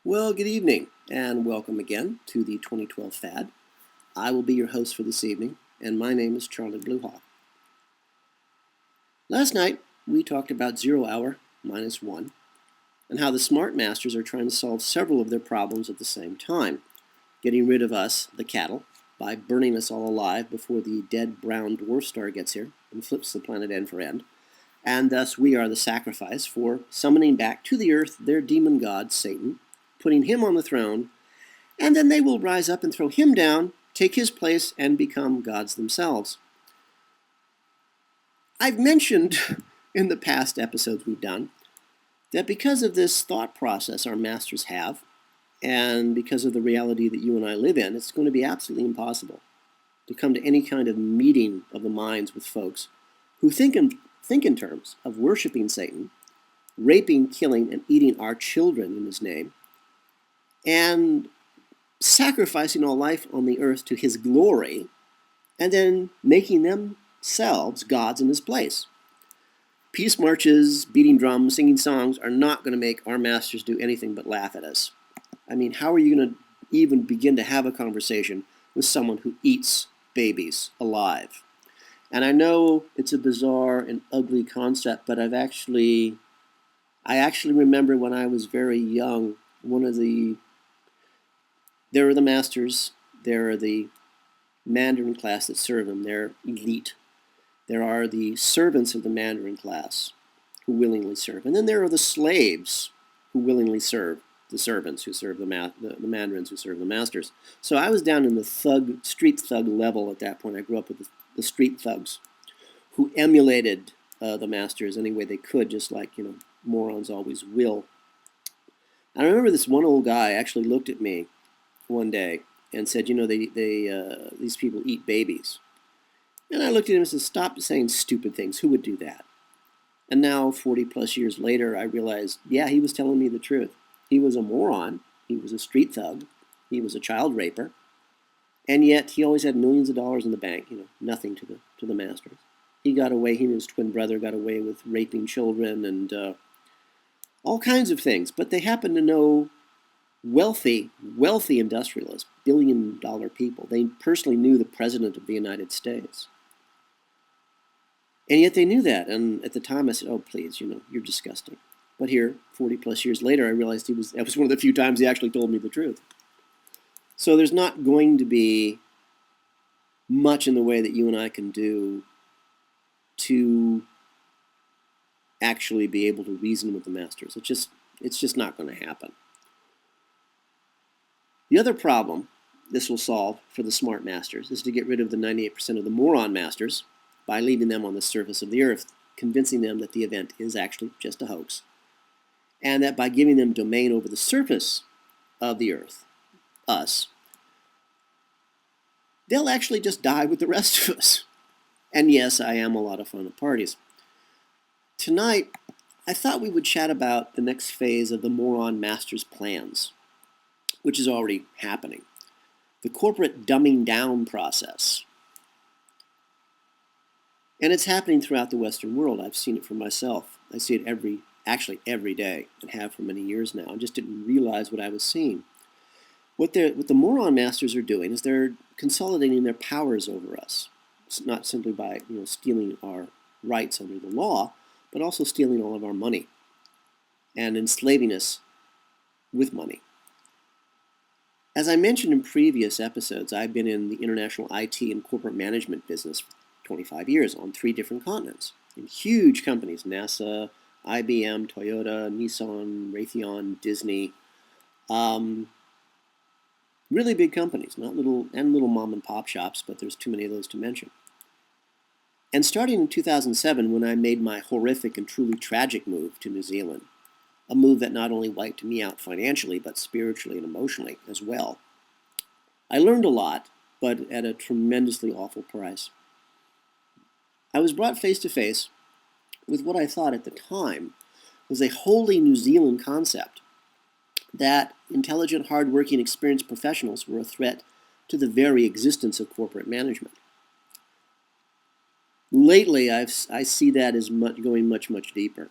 Well, good evening, and welcome again to the 2012 Fad. I will be your host for this evening, and my name is Charlie Bluehawk. Last night, we talked about 0 hour minus 1, and how the smart masters are trying to solve several of their problems at the same time, getting rid of us, the cattle, by burning us all alive before the dead brown dwarf star gets here and flips the planet end for end, and thus we are the sacrifice for summoning back to the earth their demon god, Satan, putting him on the throne, and then they will rise up and throw him down, take his place, and become gods themselves. I've mentioned in the past episodes we've done that because of this thought process our masters have, and because of the reality that you and I live in, it's going to be absolutely impossible to come to any kind of meeting of the minds with folks who think in terms of worshiping Satan, raping, killing, and eating our children in his name, and sacrificing all life on the earth to his glory, and then making themselves gods in his place. Peace marches, beating drums, singing songs are not going to make our masters do anything but laugh at us. I mean, how are you going to even begin to have a conversation with someone who eats babies alive? And I know it's a bizarre and ugly concept, but I actually remember when I was very young, there are the masters, there are the Mandarin class that serve them, they're elite. There are the servants of the Mandarin class who willingly serve. And then there are the slaves who willingly serve the servants who serve the Mandarins who serve the masters. So I was down in the street thug level at that point. I grew up with the street thugs who emulated the masters any way they could, just like, morons always will. And I remember this one old guy actually looked at me one day and said, these people eat babies. And I looked at him and said, stop saying stupid things. Who would do that? And now, 40 plus years later, I realized, yeah, he was telling me the truth. He was a moron. He was a street thug. He was a child raper. And yet he always had millions of dollars in the bank, nothing to the masters. He got away, he and his twin brother got away with raping children and all kinds of things. But they happened to know wealthy industrialists, billion-dollar people. They personally knew the President of the United States. And yet they knew that. And at the time I said, oh, please, you're disgusting. But here, 40 plus years later, I realized that was one of the few times he actually told me the truth. So there's not going to be much in the way that you and I can do to actually be able to reason with the masters. It's just not going to happen. The other problem this will solve for the smart masters is to get rid of the 98% of the moron masters by leaving them on the surface of the earth, convincing them that the event is actually just a hoax, and that by giving them domain over the surface of the earth, us, they'll actually just die with the rest of us. And yes, I am a lot of fun at parties. Tonight, I thought we would chat about the next phase of the moron masters' plans, which is already happening. The corporate dumbing down process. And it's happening throughout the Western world. I've seen it for myself. I see it every day, and have for many years now, and just didn't realize what I was seeing. What the moron masters are doing is they're consolidating their powers over us. It's not simply by stealing our rights under the law, but also stealing all of our money and enslaving us with money. As I mentioned in previous episodes, I've been in the international IT and corporate management business for 25 years on 3 different continents in huge companies: NASA, IBM, Toyota, Nissan, Raytheon, Disney. Really big companies, not little mom and pop shops, but there's too many of those to mention. And starting in 2007, when I made my horrific and truly tragic move to New Zealand, a move that not only wiped me out financially, but spiritually and emotionally as well, I learned a lot, but at a tremendously awful price. I was brought face to face with what I thought at the time was a wholly New Zealand concept, that intelligent, hardworking, experienced professionals were a threat to the very existence of corporate management. Lately, I see that as going much, much deeper.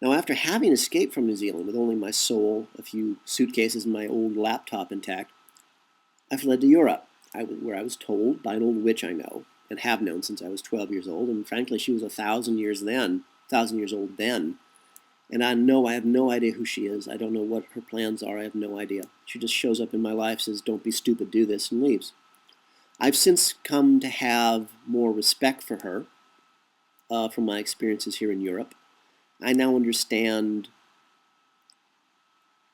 Now, after having escaped from New Zealand with only my soul, a few suitcases, and my old laptop intact, I fled to Europe, where I was told by an old witch I know, and have known since I was 12 years old, and frankly, she was 1,000 years old then. And I have no idea who she is. I don't know what her plans are. I have no idea. She just shows up in my life, says, "Don't be stupid, do this," and leaves. I've since come to have more respect for her from my experiences here in Europe. I now understand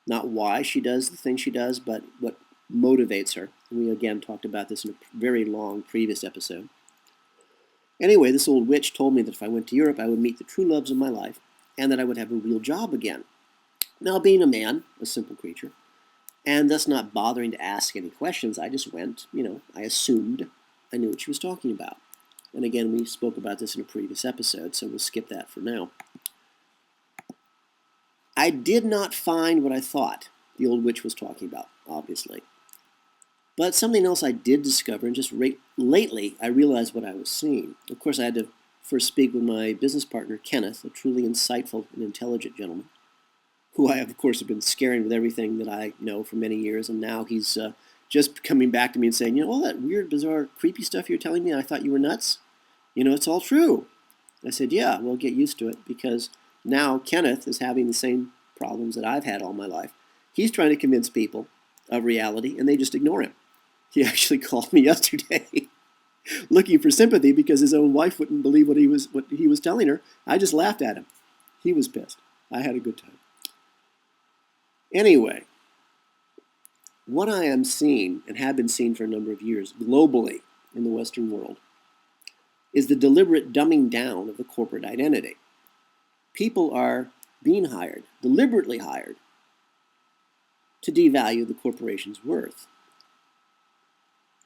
not why she does the things she does, but what motivates her. And we again talked about this in a very long previous episode. Anyway, this old witch told me that if I went to Europe, I would meet the true loves of my life and that I would have a real job again. Now, being a man, a simple creature, and thus not bothering to ask any questions, I just went, I assumed I knew what she was talking about. And again, we spoke about this in a previous episode, so we'll skip that for now. I did not find what I thought the old witch was talking about, obviously. But something else I did discover, and just lately I realized what I was seeing. Of course, I had to first speak with my business partner, Kenneth, a truly insightful and intelligent gentleman, who I, of course, have been scaring with everything that I know for many years, and now he's just coming back to me and saying, all that weird, bizarre, creepy stuff you're telling me, I thought you were nuts. It's all true. I said, yeah, well, get used to it, because now Kenneth is having the same problems that I've had all my life. He's trying to convince people of reality, and they just ignore him. He actually called me yesterday looking for sympathy because his own wife wouldn't believe what he was telling her. I just laughed at him. He was pissed. I had a good time. Anyway, what I am seeing, and have been seeing for a number of years globally in the Western world, is the deliberate dumbing down of the corporate identity. People are being hired, deliberately hired, to devalue the corporation's worth.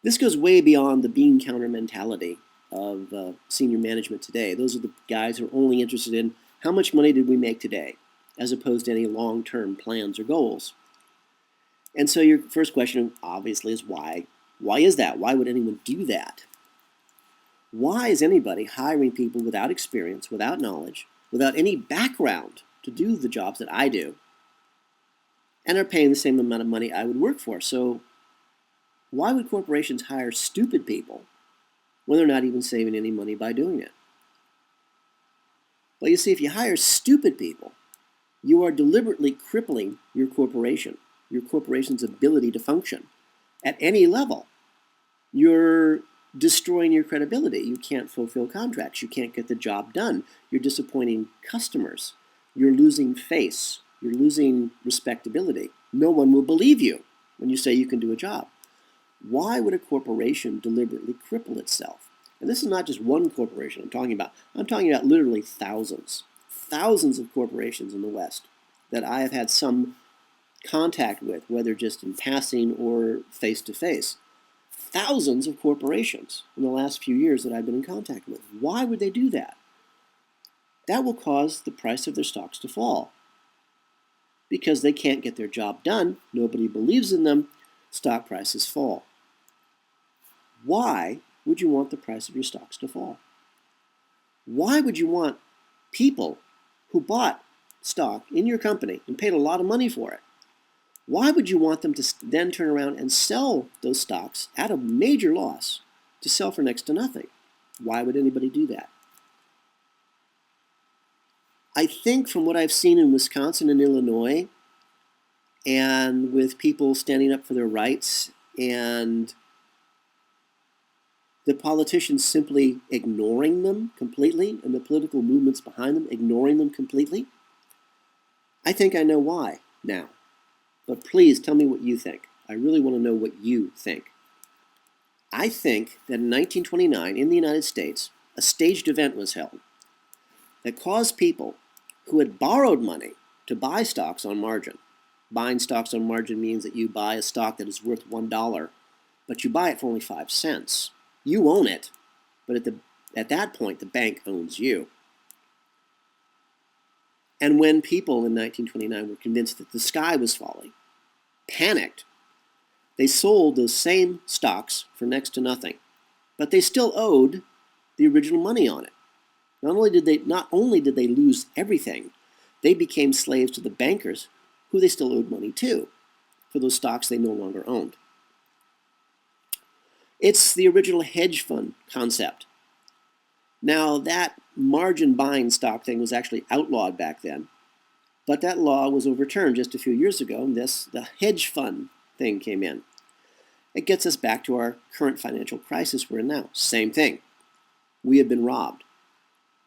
This goes way beyond the bean counter mentality of senior management today. Those are the guys who are only interested in how much money did we make today, as opposed to any long-term plans or goals. And so your first question, obviously, is why? Why is that? Why would anyone do that? Why is anybody hiring people without experience, without knowledge, without any background to do the jobs that I do, and are paying the same amount of money I would work for? So why would corporations hire stupid people when they're not even saving any money by doing it? Well, you see, if you hire stupid people, you are deliberately crippling your corporation's ability to function at any level. You're destroying your credibility. You can't fulfill contracts. You can't get the job done. You're disappointing customers. You're losing face. You're losing respectability. No one will believe you when you say you can do a job. Why would a corporation deliberately cripple itself? And this is not just one corporation I'm talking about. I'm talking about literally thousands of corporations in the West that I have had some contact with, whether just in passing or face-to-face. Thousands of corporations in the last few years that I've been in contact with. Why would they do that? That will cause the price of their stocks to fall. Because they can't get their job done, nobody believes in them, stock prices fall. Why would you want the price of your stocks to fall? Why would you want people who bought stock in your company and paid a lot of money for it? Why would you want them to then turn around and sell those stocks at a major loss to sell for next to nothing? Why would anybody do that? I think from what I've seen in Wisconsin and Illinois, and with people standing up for their rights and the politicians simply ignoring them completely, and the political movements behind them ignoring them completely, I think I know why now. But please tell me what you think. I really want to know what you think. I think that in 1929, in the United States, a staged event was held that caused people who had borrowed money to buy stocks on margin. Buying stocks on margin means that you buy a stock that is worth $1, but you buy it for only 5 cents. You own it, but at that point, the bank owns you. And when people in 1929 were convinced that the sky was falling, panicked, they sold those same stocks for next to nothing, but they still owed the original money on it. Not only did they lose everything, They became slaves to the bankers, who they still owed money to, for those stocks they no longer owned. It's the original hedge fund concept. Now, that margin buying stock thing was actually outlawed back then, but that law was overturned just a few years ago, and the hedge fund thing came in. It gets us back to our current financial crisis we're in now. Same thing. We have been robbed.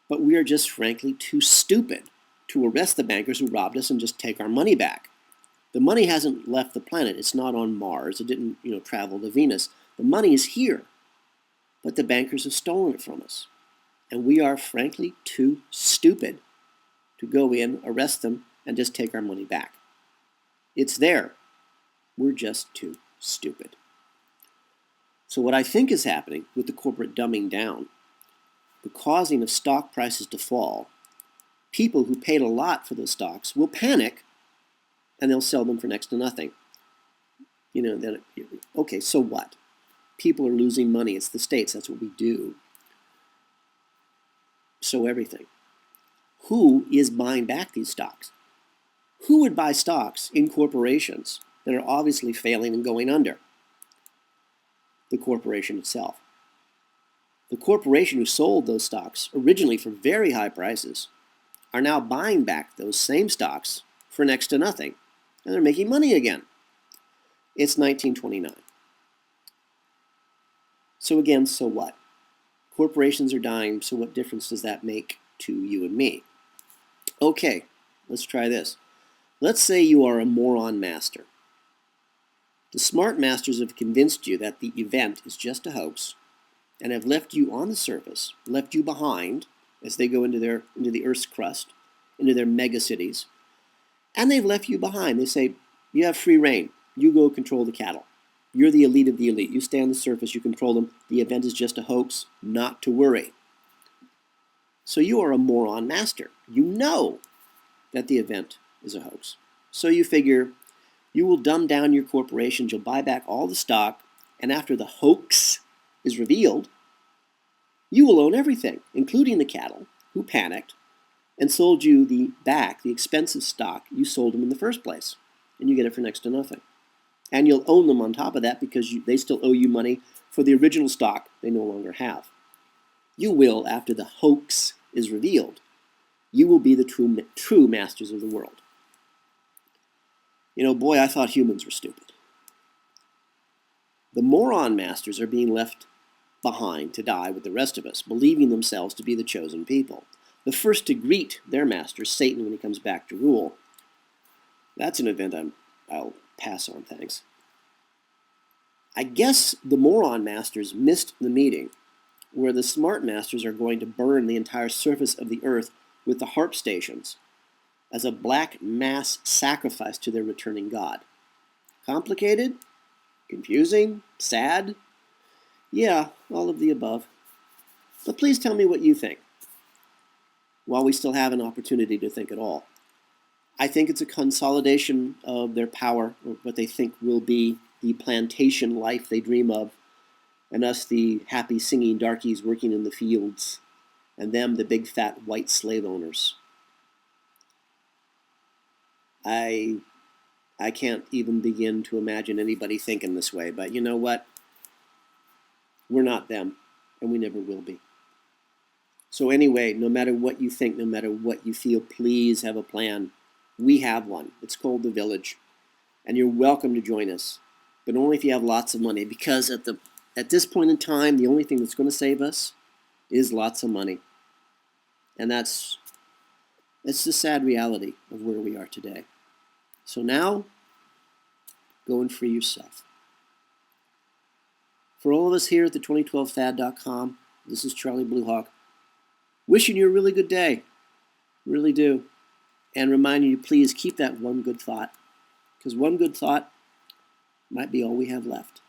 But we are just frankly too stupid to arrest the bankers who robbed us and just take our money back. The money hasn't left the planet. It's not on Mars. It didn't, travel to Venus. The money is here. But the bankers have stolen it from us. And we are frankly too stupid to go in, arrest them, and just take our money back. It's there. We're just too stupid. So what I think is happening with the corporate dumbing down, the causing of stock prices to fall, people who paid a lot for those stocks will panic and they'll sell them for next to nothing. Okay, so what? People are losing money. It's the states. That's what we do. So everything. Who is buying back these stocks? Who would buy stocks in corporations that are obviously failing and going under? The corporation itself. The corporation who sold those stocks originally for very high prices are now buying back those same stocks for next to nothing, and they're making money again. It's 1929. So again, so what? Corporations are dying, so what difference does that make to you and me? Okay, let's try this. Let's say you are a moron master. The smart masters have convinced you that the event is just a hoax and have left you on the surface, left you behind as they go into the Earth's crust, into their megacities, and they've left you behind. They say, you have free reign. You go control the cattle. You're the elite of the elite. You stay on the surface. You control them. The event is just a hoax. Not to worry. So you are a moron master. You know that the event is a hoax. So you figure you will dumb down your corporations. You'll buy back all the stock. And after the hoax is revealed, you will own everything, including the cattle, who panicked and sold you the expensive stock you sold them in the first place. And you get it for next to nothing. And you'll own them on top of that because they still owe you money for the original stock they no longer have. You will, after the hoax is revealed, you will be the true masters of the world. Boy, I thought humans were stupid. The moron masters are being left behind to die with the rest of us, believing themselves to be the chosen people. The first to greet their master, Satan, when he comes back to rule. That's an event I'll pass on, thanks. I guess the moron masters missed the meeting where the smart masters are going to burn the entire surface of the earth with the harp stations as a black mass sacrifice to their returning god. Complicated? Confusing? Sad? Yeah, all of the above. But please tell me what you think, while we still have an opportunity to think at all. I think it's a consolidation of their power, or what they think will be the plantation life they dream of, and us the happy singing darkies working in the fields, and them the big fat white slave owners. I can't even begin to imagine anybody thinking this way, but you know what? We're not them, and we never will be. So anyway, no matter what you think, no matter what you feel, please have a plan. We have one. It's called The Village. And you're welcome to join us, but only if you have lots of money, because at this point in time, the only thing that's going to save us is lots of money. And it's the sad reality of where we are today. So now, go and free yourself. For all of us here at the 2012thad.com, this is Charlie Bluehawk, wishing you a really good day. Really do. And reminding you, please keep that one good thought, because one good thought might be all we have left.